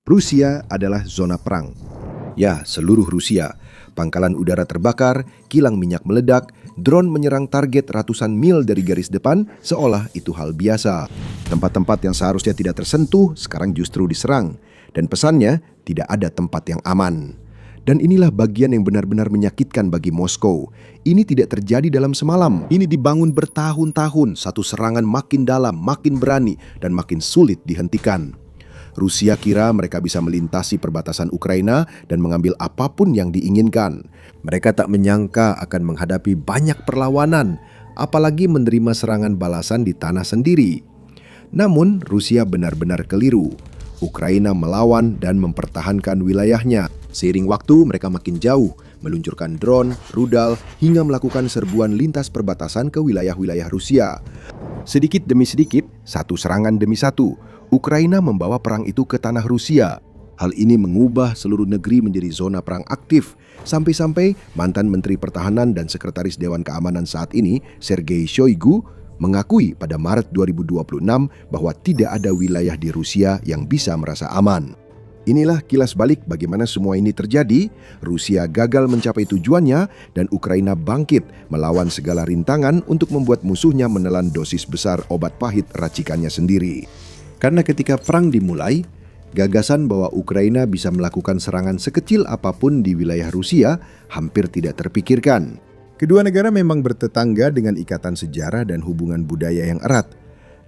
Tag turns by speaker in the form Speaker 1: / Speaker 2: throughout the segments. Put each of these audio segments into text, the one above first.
Speaker 1: Rusia adalah zona perang. Ya, seluruh Rusia. Pangkalan udara terbakar, kilang minyak meledak, drone menyerang target ratusan mil dari garis depan seolah itu hal biasa. Tempat-tempat yang seharusnya tidak tersentuh sekarang justru diserang. Dan pesannya, tidak ada tempat yang aman. Dan inilah bagian yang benar-benar menyakitkan bagi Moskow. Ini tidak terjadi dalam semalam. Ini dibangun bertahun-tahun, satu serangan makin dalam, makin berani, dan makin sulit dihentikan. Rusia kira mereka bisa melintasi perbatasan Ukraina dan mengambil apapun yang diinginkan. Mereka tak menyangka akan menghadapi banyak perlawanan, apalagi menerima serangan balasan di tanah sendiri. Namun, Rusia benar-benar keliru. Ukraina melawan dan mempertahankan wilayahnya. Seiring waktu, mereka makin jauh, meluncurkan drone, rudal, hingga melakukan serbuan lintas perbatasan ke wilayah-wilayah Rusia. Sedikit demi sedikit, satu serangan demi satu, Ukraina membawa perang itu ke tanah Rusia. Hal ini mengubah seluruh negeri menjadi zona perang aktif. Sampai-sampai mantan Menteri Pertahanan dan Sekretaris Dewan Keamanan saat ini, Sergei Shoigu, mengakui pada Maret 2026 bahwa tidak ada wilayah di Rusia yang bisa merasa aman. Inilah kilas balik bagaimana semua ini terjadi. Rusia gagal mencapai tujuannya dan Ukraina bangkit melawan segala rintangan untuk membuat musuhnya menelan dosis besar obat pahit racikannya sendiri. Karena ketika perang dimulai, gagasan bahwa Ukraina bisa melakukan serangan sekecil apapun di wilayah Rusia hampir tidak terpikirkan. Kedua negara memang bertetangga dengan ikatan sejarah dan hubungan budaya yang erat.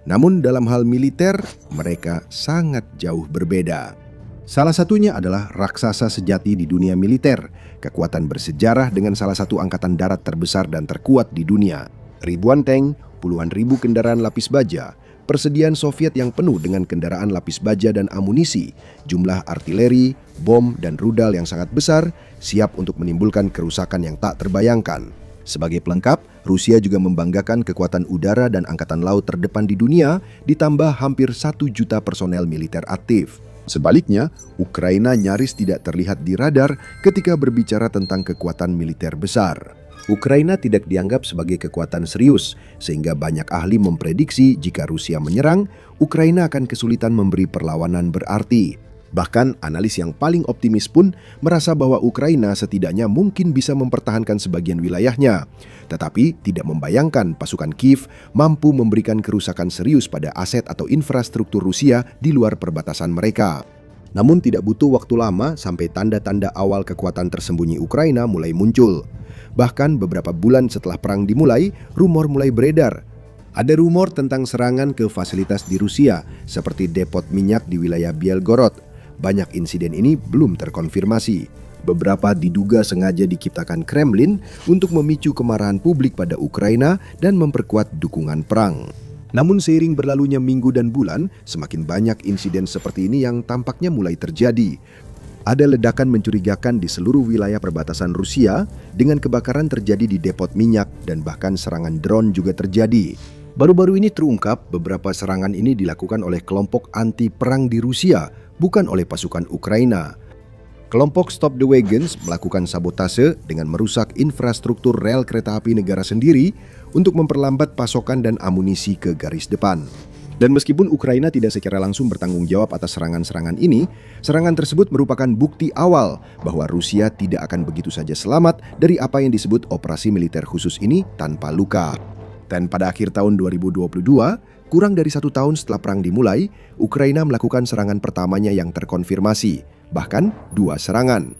Speaker 1: Namun dalam hal militer, mereka sangat jauh berbeda. Salah satunya adalah raksasa sejati di dunia militer, kekuatan bersejarah dengan salah satu angkatan darat terbesar dan terkuat di dunia. Ribuan tank, puluhan ribu kendaraan lapis baja, persediaan Soviet yang penuh dengan kendaraan lapis baja dan amunisi, jumlah artileri, bom, dan rudal yang sangat besar, siap untuk menimbulkan kerusakan yang tak terbayangkan. Sebagai pelengkap, Rusia juga membanggakan kekuatan udara dan angkatan laut terdepan di dunia, ditambah hampir 1 juta personel militer aktif. Sebaliknya, Ukraina nyaris tidak terlihat di radar ketika berbicara tentang kekuatan militer besar. Ukraina tidak dianggap sebagai kekuatan serius, sehingga banyak ahli memprediksi jika Rusia menyerang, Ukraina akan kesulitan memberi perlawanan berarti. Bahkan analis yang paling optimis pun merasa bahwa Ukraina setidaknya mungkin bisa mempertahankan sebagian wilayahnya, tetapi tidak membayangkan pasukan Kiev mampu memberikan kerusakan serius pada aset atau infrastruktur Rusia di luar perbatasan mereka. Namun tidak butuh waktu lama sampai tanda-tanda awal kekuatan tersembunyi Ukraina mulai muncul. Bahkan beberapa bulan setelah perang dimulai, rumor mulai beredar. Ada rumor tentang serangan ke fasilitas di Rusia, seperti depot minyak di wilayah Belgorod. Banyak insiden ini belum terkonfirmasi. Beberapa diduga sengaja diciptakan Kremlin untuk memicu kemarahan publik pada Ukraina dan memperkuat dukungan perang. Namun seiring berlalunya minggu dan bulan, semakin banyak insiden seperti ini yang tampaknya mulai terjadi. Ada ledakan mencurigakan di seluruh wilayah perbatasan Rusia, dengan kebakaran terjadi di depot minyak dan bahkan serangan drone juga terjadi. Baru-baru ini terungkap beberapa serangan ini dilakukan oleh kelompok anti perang di Rusia, bukan oleh pasukan Ukraina. Kelompok Stop the Wagons melakukan sabotase dengan merusak infrastruktur rel kereta api negara sendiri untuk memperlambat pasokan dan amunisi ke garis depan. Dan meskipun Ukraina tidak secara langsung bertanggung jawab atas serangan-serangan ini, serangan tersebut merupakan bukti awal bahwa Rusia tidak akan begitu saja selamat dari apa yang disebut operasi militer khusus ini tanpa luka. Dan pada akhir tahun 2022, kurang dari 1 tahun setelah perang dimulai, Ukraina melakukan serangan pertamanya yang terkonfirmasi, bahkan 2 serangan.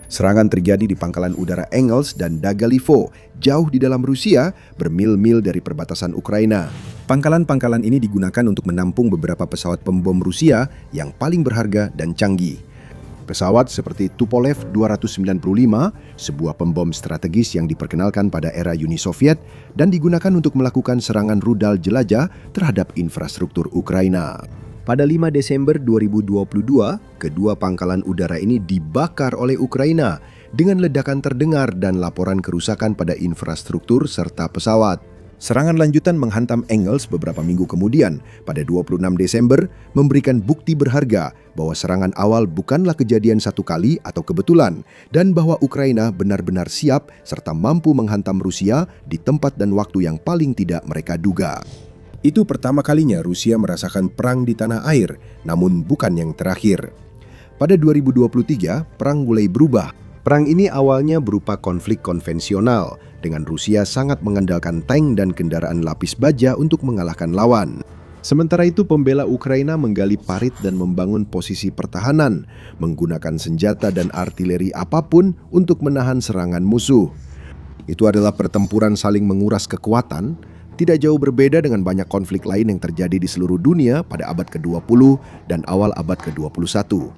Speaker 1: Serangan terjadi di pangkalan udara Engels dan Dagalivo, jauh di dalam Rusia, bermil-mil dari perbatasan Ukraina. Pangkalan-pangkalan ini digunakan untuk menampung beberapa pesawat pembom Rusia yang paling berharga dan canggih. Pesawat seperti Tupolev 295, sebuah pembom strategis yang diperkenalkan pada era Uni Soviet dan digunakan untuk melakukan serangan rudal jelajah terhadap infrastruktur Ukraina. Pada 5 Desember 2022, kedua pangkalan udara ini dibakar oleh Ukraina dengan ledakan terdengar dan laporan kerusakan pada infrastruktur serta pesawat. Serangan lanjutan menghantam Engels beberapa minggu kemudian, pada 26 Desember, memberikan bukti berharga bahwa serangan awal bukanlah kejadian satu kali atau kebetulan, dan bahwa Ukraina benar-benar siap serta mampu menghantam Rusia di tempat dan waktu yang paling tidak mereka duga. Itu pertama kalinya Rusia merasakan perang di tanah air, namun bukan yang terakhir. Pada 2023, perang mulai berubah. Perang ini awalnya berupa konflik konvensional, dengan Rusia sangat mengandalkan tank dan kendaraan lapis baja untuk mengalahkan lawan. Sementara itu, pembela Ukraina menggali parit dan membangun posisi pertahanan, menggunakan senjata dan artileri apapun untuk menahan serangan musuh. Itu adalah pertempuran saling menguras kekuatan, tidak jauh berbeda dengan banyak konflik lain yang terjadi di seluruh dunia pada abad ke-20 dan awal abad ke-21.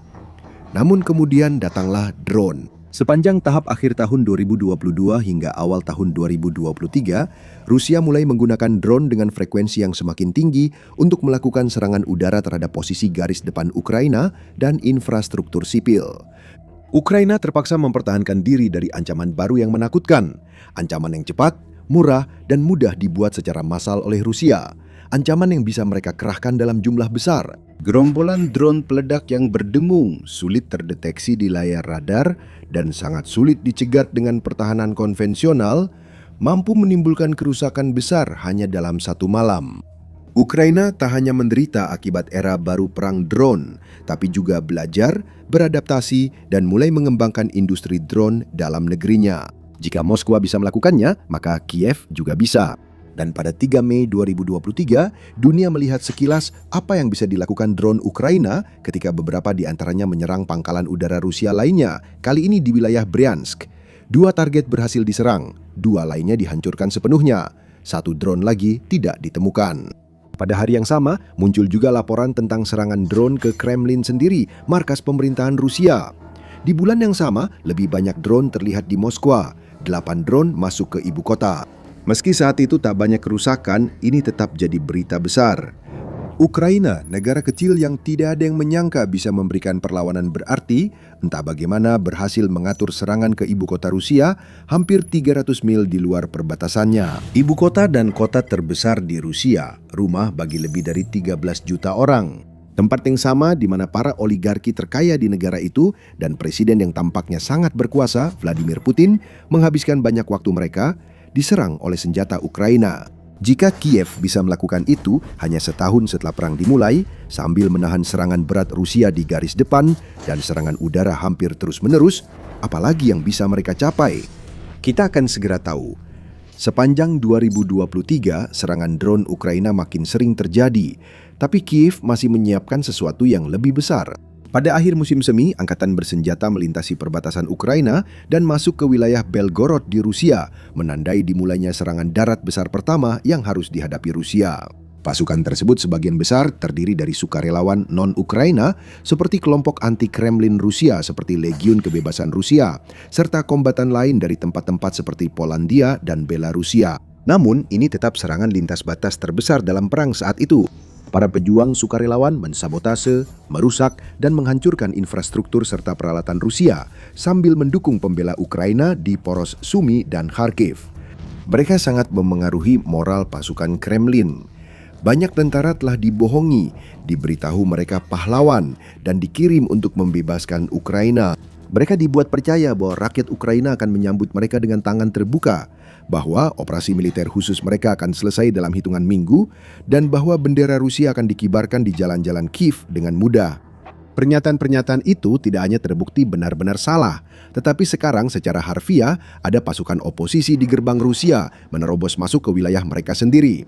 Speaker 1: Namun kemudian datanglah drone. Sepanjang tahap akhir tahun 2022 hingga awal tahun 2023, Rusia mulai menggunakan drone dengan frekuensi yang semakin tinggi untuk melakukan serangan udara terhadap posisi garis depan Ukraina dan infrastruktur sipil. Ukraina terpaksa mempertahankan diri dari ancaman baru yang menakutkan, ancaman yang cepat, murah, dan mudah dibuat secara massal oleh Rusia. Ancaman yang bisa mereka kerahkan dalam jumlah besar. Gerombolan drone peledak yang berdengung, sulit terdeteksi di layar radar, dan sangat sulit dicegat dengan pertahanan konvensional, mampu menimbulkan kerusakan besar hanya dalam satu malam. Ukraina tak hanya menderita akibat era baru perang drone, tapi juga belajar, beradaptasi, dan mulai mengembangkan industri drone dalam negerinya. Jika Moskwa bisa melakukannya, maka Kiev juga bisa. Dan pada 3 Mei 2023, dunia melihat sekilas apa yang bisa dilakukan drone Ukraina ketika beberapa di antaranya menyerang pangkalan udara Rusia lainnya, kali ini di wilayah Bryansk. 2 target berhasil diserang, 2 lainnya dihancurkan sepenuhnya. 1 drone lagi tidak ditemukan. Pada hari yang sama, muncul juga laporan tentang serangan drone ke Kremlin sendiri, markas pemerintahan Rusia. Di bulan yang sama, lebih banyak drone terlihat di Moskwa. 8 drone masuk ke ibu kota. Meski saat itu tak banyak kerusakan, ini tetap jadi berita besar. Ukraina, negara kecil yang tidak ada yang menyangka bisa memberikan perlawanan berarti, entah bagaimana berhasil mengatur serangan ke ibu kota Rusia hampir 300 mil di luar perbatasannya. Ibu kota dan kota terbesar di Rusia, rumah bagi lebih dari 13 juta orang. Tempat yang sama di mana para oligarki terkaya di negara itu dan presiden yang tampaknya sangat berkuasa, Vladimir Putin, menghabiskan banyak waktu mereka, diserang oleh senjata Ukraina. Jika Kiev bisa melakukan itu hanya setahun setelah perang dimulai, sambil menahan serangan berat Rusia di garis depan dan serangan udara hampir terus-menerus, apalagi yang bisa mereka capai? Kita akan segera tahu. Sepanjang 2023, serangan drone Ukraina makin sering terjadi, tapi Kiev masih menyiapkan sesuatu yang lebih besar. Pada akhir musim semi, angkatan bersenjata melintasi perbatasan Ukraina dan masuk ke wilayah Belgorod di Rusia, menandai dimulainya serangan darat besar pertama yang harus dihadapi Rusia. Pasukan tersebut sebagian besar terdiri dari sukarelawan non-Ukraina seperti kelompok anti-Kremlin Rusia seperti Legiun Kebebasan Rusia, serta kombatan lain dari tempat-tempat seperti Polandia dan Belarusia. Namun, ini tetap serangan lintas batas terbesar dalam perang saat itu. Para pejuang sukarelawan mensabotase, merusak, dan menghancurkan infrastruktur serta peralatan Rusia sambil mendukung pembela Ukraina di poros Sumy dan Kharkiv. Mereka sangat memengaruhi moral pasukan Kremlin. Banyak tentara telah dibohongi, diberitahu mereka pahlawan, dan dikirim untuk membebaskan Ukraina. Mereka dibuat percaya bahwa rakyat Ukraina akan menyambut mereka dengan tangan terbuka, bahwa operasi militer khusus mereka akan selesai dalam hitungan minggu, dan bahwa bendera Rusia akan dikibarkan di jalan-jalan Kiev dengan mudah. Pernyataan-pernyataan itu tidak hanya terbukti benar-benar salah, tetapi sekarang secara harfiah ada pasukan oposisi di gerbang Rusia menerobos masuk ke wilayah mereka sendiri.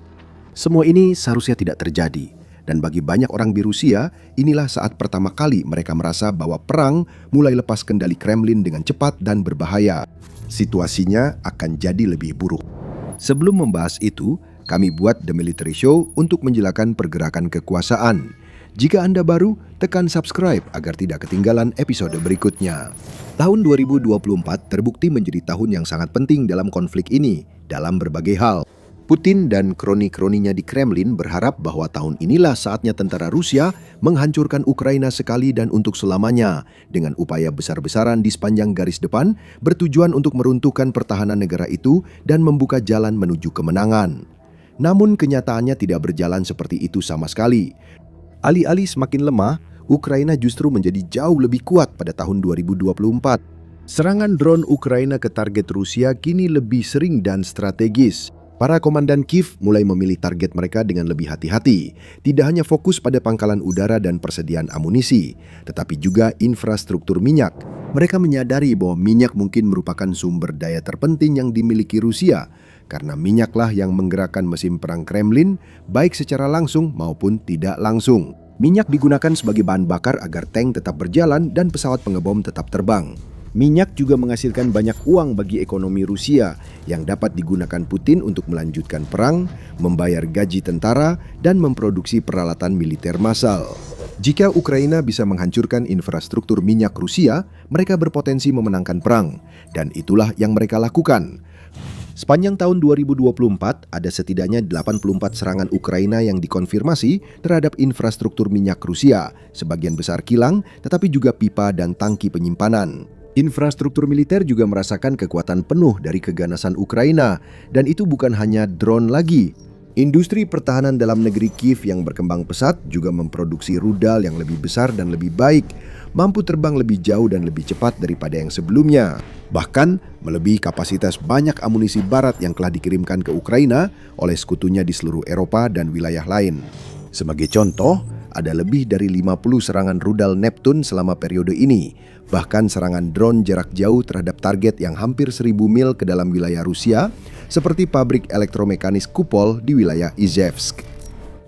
Speaker 1: Semua ini seharusnya tidak terjadi. Dan bagi banyak orang di Rusia, inilah saat pertama kali mereka merasa bahwa perang mulai lepas kendali Kremlin dengan cepat dan berbahaya. Situasinya akan jadi lebih buruk. Sebelum membahas itu, kami buat The Military Show untuk menjelaskan pergerakan kekuasaan. Jika Anda baru, tekan subscribe agar tidak ketinggalan episode berikutnya. Tahun 2024 terbukti menjadi tahun yang sangat penting dalam konflik ini, dalam berbagai hal. Putin dan kroni-kroninya di Kremlin berharap bahwa tahun inilah saatnya tentara Rusia menghancurkan Ukraina sekali dan untuk selamanya dengan upaya besar-besaran di sepanjang garis depan bertujuan untuk meruntuhkan pertahanan negara itu dan membuka jalan menuju kemenangan. Namun kenyataannya tidak berjalan seperti itu sama sekali. Alih-alih semakin lemah, Ukraina justru menjadi jauh lebih kuat pada tahun 2024. Serangan drone Ukraina ke target Rusia kini lebih sering dan strategis. Para komandan Kiev mulai memilih target mereka dengan lebih hati-hati, tidak hanya fokus pada pangkalan udara dan persediaan amunisi, tetapi juga infrastruktur minyak. Mereka menyadari bahwa minyak mungkin merupakan sumber daya terpenting yang dimiliki Rusia, karena minyaklah yang menggerakkan mesin perang Kremlin, baik secara langsung maupun tidak langsung. Minyak digunakan sebagai bahan bakar agar tank tetap berjalan dan pesawat pengebom tetap terbang. Minyak juga menghasilkan banyak uang bagi ekonomi Rusia yang dapat digunakan Putin untuk melanjutkan perang, membayar gaji tentara, dan memproduksi peralatan militer massal. Jika Ukraina bisa menghancurkan infrastruktur minyak Rusia, mereka berpotensi memenangkan perang, dan itulah yang mereka lakukan. Sepanjang tahun 2024, ada setidaknya 84 serangan Ukraina yang dikonfirmasi terhadap infrastruktur minyak Rusia, sebagian besar kilang, tetapi juga pipa dan tangki penyimpanan. Infrastruktur militer juga merasakan kekuatan penuh dari keganasan Ukraina, dan itu bukan hanya drone lagi. Industri pertahanan dalam negeri Kiev yang berkembang pesat juga memproduksi rudal yang lebih besar dan lebih baik, mampu terbang lebih jauh dan lebih cepat daripada yang sebelumnya. Bahkan melebihi kapasitas banyak amunisi barat yang telah dikirimkan ke Ukraina oleh sekutunya di seluruh Eropa dan wilayah lain. Sebagai contoh, ada lebih dari 50 serangan rudal Neptune selama periode ini, bahkan serangan drone jarak jauh terhadap target yang hampir 1000 mil ke dalam wilayah Rusia, seperti pabrik elektromekanis Kupol di wilayah Izhevsk.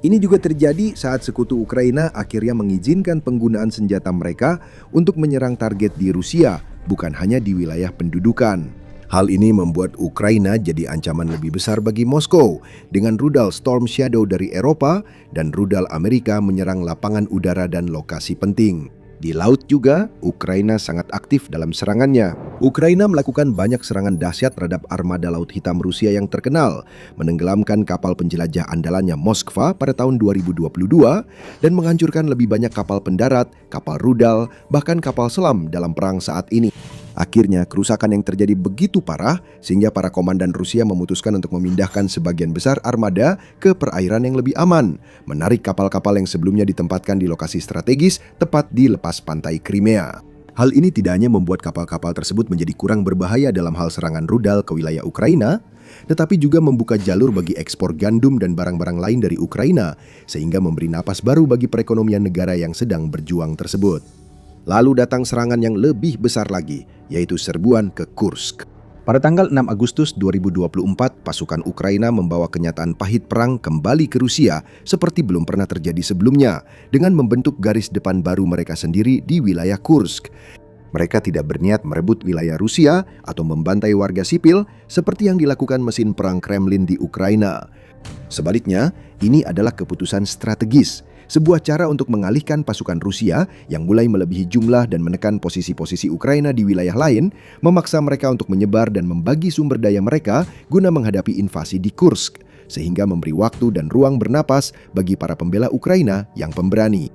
Speaker 1: Ini juga terjadi saat sekutu Ukraina akhirnya mengizinkan penggunaan senjata mereka untuk menyerang target di Rusia, bukan hanya di wilayah pendudukan. Hal ini membuat Ukraina jadi ancaman lebih besar bagi Moskow dengan rudal Storm Shadow dari Eropa dan rudal Amerika menyerang lapangan udara dan lokasi penting. Di laut juga, Ukraina sangat aktif dalam serangannya. Ukraina melakukan banyak serangan dahsyat terhadap armada Laut Hitam Rusia yang terkenal, menenggelamkan kapal penjelajah andalannya Moskva pada tahun 2022 dan menghancurkan lebih banyak kapal pendarat, kapal rudal, bahkan kapal selam dalam perang saat ini. Akhirnya, kerusakan yang terjadi begitu parah sehingga para komandan Rusia memutuskan untuk memindahkan sebagian besar armada ke perairan yang lebih aman, menarik kapal-kapal yang sebelumnya ditempatkan di lokasi strategis tepat di lepas pantai Crimea. Hal ini tidak hanya membuat kapal-kapal tersebut menjadi kurang berbahaya dalam hal serangan rudal ke wilayah Ukraina, tetapi juga membuka jalur bagi ekspor gandum dan barang-barang lain dari Ukraina, sehingga memberi napas baru bagi perekonomian negara yang sedang berjuang tersebut. Lalu datang serangan yang lebih besar lagi, yaitu serbuan ke Kursk. Pada tanggal 6 Agustus 2024, pasukan Ukraina membawa kenyataan pahit perang kembali ke Rusia seperti belum pernah terjadi sebelumnya, dengan membentuk garis depan baru mereka sendiri di wilayah Kursk. Mereka tidak berniat merebut wilayah Rusia atau membantai warga sipil seperti yang dilakukan mesin perang Kremlin di Ukraina. Sebaliknya, ini adalah keputusan strategis, sebuah cara untuk mengalihkan pasukan Rusia yang mulai melebihi jumlah dan menekan posisi-posisi Ukraina di wilayah lain, memaksa mereka untuk menyebar dan membagi sumber daya mereka guna menghadapi invasi di Kursk, sehingga memberi waktu dan ruang bernapas bagi para pembela Ukraina yang pemberani.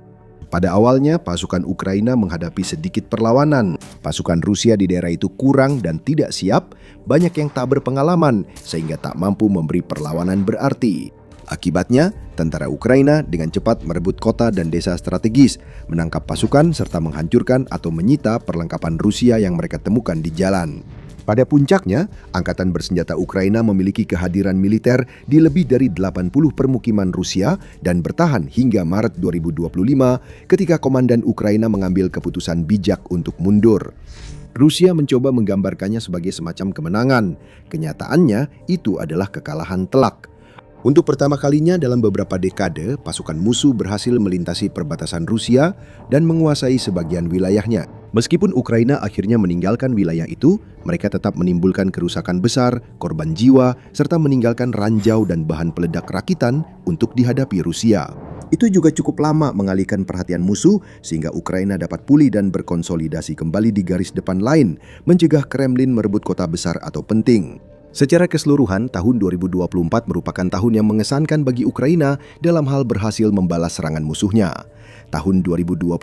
Speaker 1: Pada awalnya, pasukan Ukraina menghadapi sedikit perlawanan. Pasukan Rusia di daerah itu kurang dan tidak siap, banyak yang tak berpengalaman, sehingga tak mampu memberi perlawanan berarti. Akibatnya, tentara Ukraina dengan cepat merebut kota dan desa strategis, menangkap pasukan serta menghancurkan atau menyita perlengkapan Rusia yang mereka temukan di jalan. Pada puncaknya, angkatan bersenjata Ukraina memiliki kehadiran militer di lebih dari 80 permukiman Rusia dan bertahan hingga Maret 2025 ketika komandan Ukraina mengambil keputusan bijak untuk mundur. Rusia mencoba menggambarkannya sebagai semacam kemenangan. Kenyataannya, itu adalah kekalahan telak. Untuk pertama kalinya dalam beberapa dekade, pasukan musuh berhasil melintasi perbatasan Rusia dan menguasai sebagian wilayahnya. Meskipun Ukraina akhirnya meninggalkan wilayah itu, mereka tetap menimbulkan kerusakan besar, korban jiwa, serta meninggalkan ranjau dan bahan peledak rakitan untuk dihadapi Rusia. Itu juga cukup lama mengalihkan perhatian musuh sehingga Ukraina dapat pulih dan berkonsolidasi kembali di garis depan lain, mencegah Kremlin merebut kota besar atau penting. Secara keseluruhan, tahun 2024 merupakan tahun yang mengesankan bagi Ukraina dalam hal berhasil membalas serangan musuhnya. Tahun 2025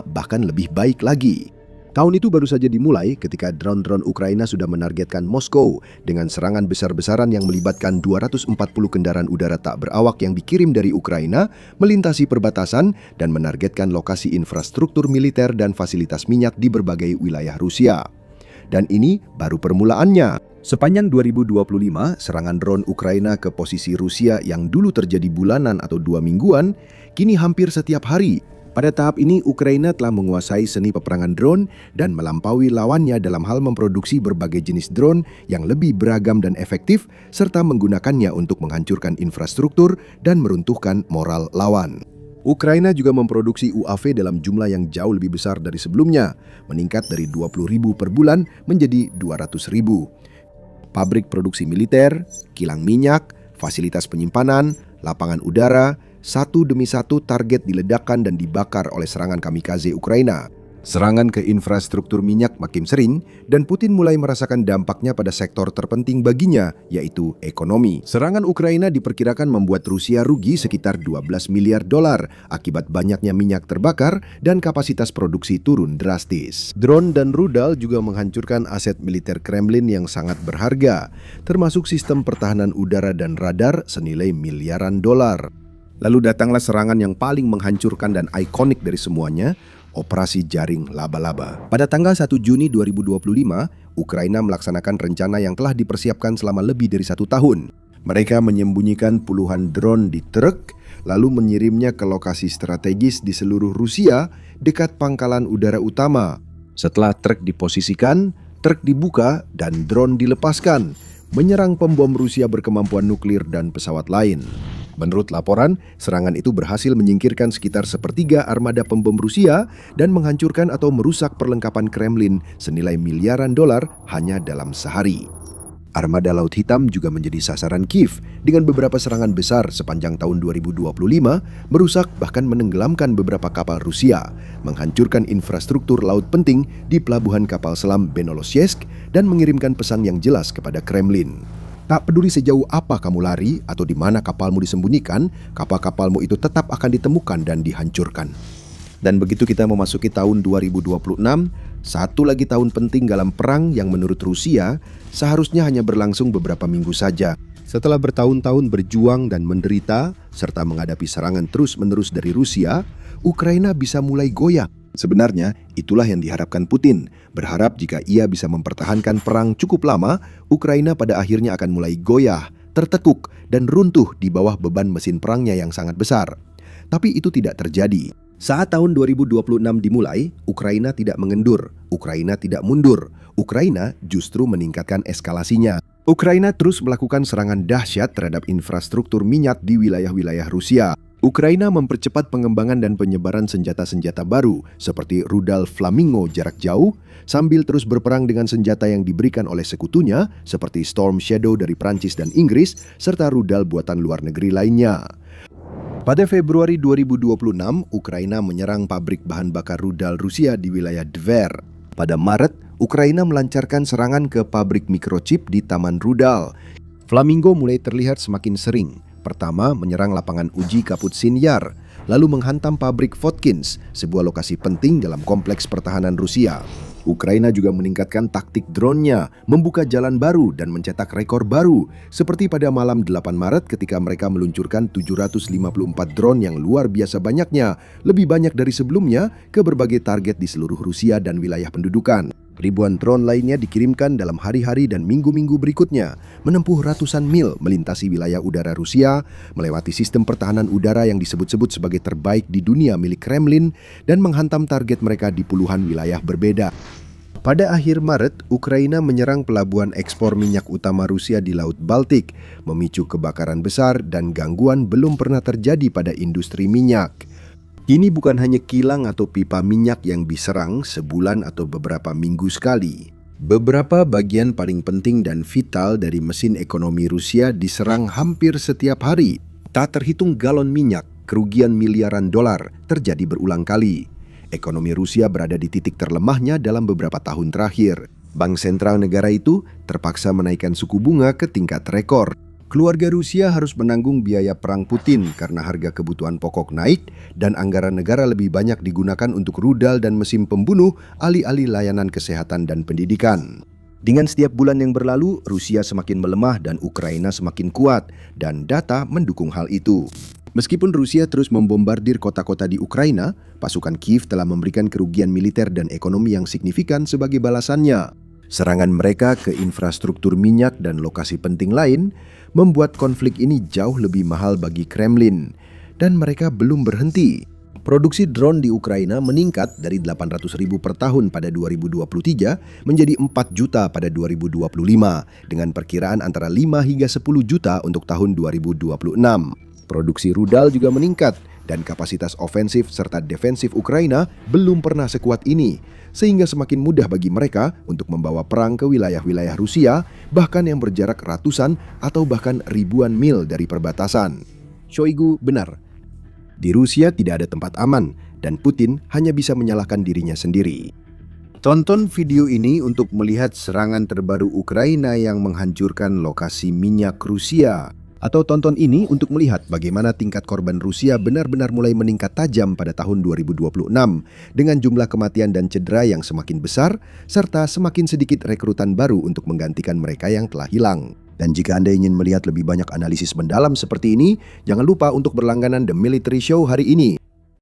Speaker 1: bahkan lebih baik lagi. Tahun itu baru saja dimulai ketika drone-drone Ukraina sudah menargetkan Moskow dengan serangan besar-besaran yang melibatkan 240 kendaraan udara tak berawak yang dikirim dari Ukraina melintasi perbatasan dan menargetkan lokasi infrastruktur militer dan fasilitas minyak di berbagai wilayah Rusia. Dan ini baru permulaannya. Sepanjang 2025, serangan drone Ukraina ke posisi Rusia yang dulu terjadi bulanan atau 2 mingguan, kini hampir setiap hari. Pada tahap ini, Ukraina telah menguasai seni peperangan drone dan melampaui lawannya dalam hal memproduksi berbagai jenis drone yang lebih beragam dan efektif, serta menggunakannya untuk menghancurkan infrastruktur dan meruntuhkan moral lawan. Ukraina juga memproduksi UAV dalam jumlah yang jauh lebih besar dari sebelumnya, meningkat dari 20.000 per bulan menjadi 200.000. Pabrik produksi militer, kilang minyak, fasilitas penyimpanan, lapangan udara, satu demi satu target diledakkan dan dibakar oleh serangan kamikaze Ukraina. Serangan ke infrastruktur minyak makin sering dan Putin mulai merasakan dampaknya pada sektor terpenting baginya, yaitu ekonomi. Serangan Ukraina diperkirakan membuat Rusia rugi sekitar 12 miliar dolar akibat banyaknya minyak terbakar dan kapasitas produksi turun drastis. Drone dan rudal juga menghancurkan aset militer Kremlin yang sangat berharga, termasuk sistem pertahanan udara dan radar senilai miliaran dolar. Lalu datanglah serangan yang paling menghancurkan dan ikonik dari semuanya, Operasi Jaring Laba-Laba. Pada tanggal 1 Juni 2025, Ukraina melaksanakan rencana yang telah dipersiapkan selama lebih dari 1 tahun. Mereka menyembunyikan puluhan drone di truk, lalu mengirimnya ke lokasi strategis di seluruh Rusia dekat pangkalan udara utama. Setelah truk diposisikan, truk dibuka dan drone dilepaskan, menyerang pembom Rusia berkemampuan nuklir dan pesawat lain. Menurut laporan, serangan itu berhasil menyingkirkan sekitar sepertiga armada pembom Rusia dan menghancurkan atau merusak perlengkapan Kremlin senilai miliaran dolar hanya dalam sehari. Armada Laut Hitam juga menjadi sasaran Kiev dengan beberapa serangan besar sepanjang tahun 2025, merusak bahkan menenggelamkan beberapa kapal Rusia, menghancurkan infrastruktur laut penting di pelabuhan kapal selam Benolosyesk dan mengirimkan pesan yang jelas kepada Kremlin. Tak peduli sejauh apa kamu lari atau di mana kapalmu disembunyikan, kapal-kapalmu itu tetap akan ditemukan dan dihancurkan. Dan begitu kita memasuki tahun 2026, satu lagi tahun penting dalam perang yang menurut Rusia seharusnya hanya berlangsung beberapa minggu saja. Setelah bertahun-tahun berjuang dan menderita, serta menghadapi serangan terus-menerus dari Rusia, Ukraina bisa mulai goyah. Sebenarnya, itulah yang diharapkan Putin. Berharap jika ia bisa mempertahankan perang cukup lama, Ukraina pada akhirnya akan mulai goyah, tertekuk, dan runtuh di bawah beban mesin perangnya yang sangat besar. Tapi itu tidak terjadi. Saat tahun 2026 dimulai, Ukraina tidak mengendur, Ukraina tidak mundur. Ukraina justru meningkatkan eskalasinya. Ukraina terus melakukan serangan dahsyat terhadap infrastruktur minyak di wilayah-wilayah Rusia. Ukraina mempercepat pengembangan dan penyebaran senjata-senjata baru seperti rudal Flamingo jarak jauh, sambil terus berperang dengan senjata yang diberikan oleh sekutunya seperti Storm Shadow dari Prancis dan Inggris, serta rudal buatan luar negeri lainnya. Pada Februari 2026, Ukraina menyerang pabrik bahan bakar rudal Rusia di wilayah Tver. Pada Maret, Ukraina melancarkan serangan ke pabrik mikrochip di Taman Rudal. Flamingo mulai terlihat semakin sering. Pertama, menyerang lapangan uji Kaputsin Yar, lalu menghantam pabrik Votkins, sebuah lokasi penting dalam kompleks pertahanan Rusia. Ukraina juga meningkatkan taktik drone-nya, membuka jalan baru dan mencetak rekor baru, seperti pada malam 8 Maret ketika mereka meluncurkan 754 drone yang luar biasa banyaknya, lebih banyak dari sebelumnya, ke berbagai target di seluruh Rusia dan wilayah pendudukan. Ribuan drone lainnya dikirimkan dalam hari-hari dan minggu-minggu berikutnya, menempuh ratusan mil melintasi wilayah udara Rusia, melewati sistem pertahanan udara yang disebut-sebut sebagai terbaik di dunia milik Kremlin, dan menghantam target mereka di puluhan wilayah berbeda. Pada akhir Maret, Ukraina menyerang pelabuhan ekspor minyak utama Rusia di Laut Baltik, memicu kebakaran besar dan gangguan belum pernah terjadi pada industri minyak. Ini bukan hanya kilang atau pipa minyak yang diserang sebulan atau beberapa minggu sekali. Beberapa bagian paling penting dan vital dari mesin ekonomi Rusia diserang hampir setiap hari. Tak terhitung galon minyak, kerugian miliaran dolar terjadi berulang kali. Ekonomi Rusia berada di titik terlemahnya dalam beberapa tahun terakhir. Bank sentral negara itu terpaksa menaikkan suku bunga ke tingkat rekor. Keluarga Rusia harus menanggung biaya perang Putin karena harga kebutuhan pokok naik dan anggaran negara lebih banyak digunakan untuk rudal dan mesin pembunuh alih-alih layanan kesehatan dan pendidikan. Dengan setiap bulan yang berlalu, Rusia semakin melemah dan Ukraina semakin kuat, dan data mendukung hal itu. Meskipun Rusia terus membombardir kota-kota di Ukraina, pasukan Kiev telah memberikan kerugian militer dan ekonomi yang signifikan sebagai balasannya. Serangan mereka ke infrastruktur minyak dan lokasi penting lain membuat konflik ini jauh lebih mahal bagi Kremlin, dan mereka belum berhenti. Produksi drone di Ukraina meningkat dari 800.000 per tahun pada 2023 menjadi 4 juta pada 2025 dengan perkiraan antara 5 hingga 10 juta untuk tahun 2026. Produksi rudal juga meningkat dan kapasitas ofensif serta defensif Ukraina belum pernah sekuat ini, sehingga semakin mudah bagi mereka untuk membawa perang ke wilayah-wilayah Rusia, bahkan yang berjarak ratusan atau bahkan ribuan mil dari perbatasan. Shoigu benar. Di Rusia tidak ada tempat aman, dan Putin hanya bisa menyalahkan dirinya sendiri. Tonton video ini untuk melihat serangan terbaru Ukraina yang menghancurkan lokasi minyak Rusia. Atau tonton ini untuk melihat bagaimana tingkat korban Rusia benar-benar mulai meningkat tajam pada tahun 2026 dengan jumlah kematian dan cedera yang semakin besar serta semakin sedikit rekrutan baru untuk menggantikan mereka yang telah hilang. Dan jika Anda ingin melihat lebih banyak analisis mendalam seperti ini, jangan lupa untuk berlangganan The Military Show hari ini.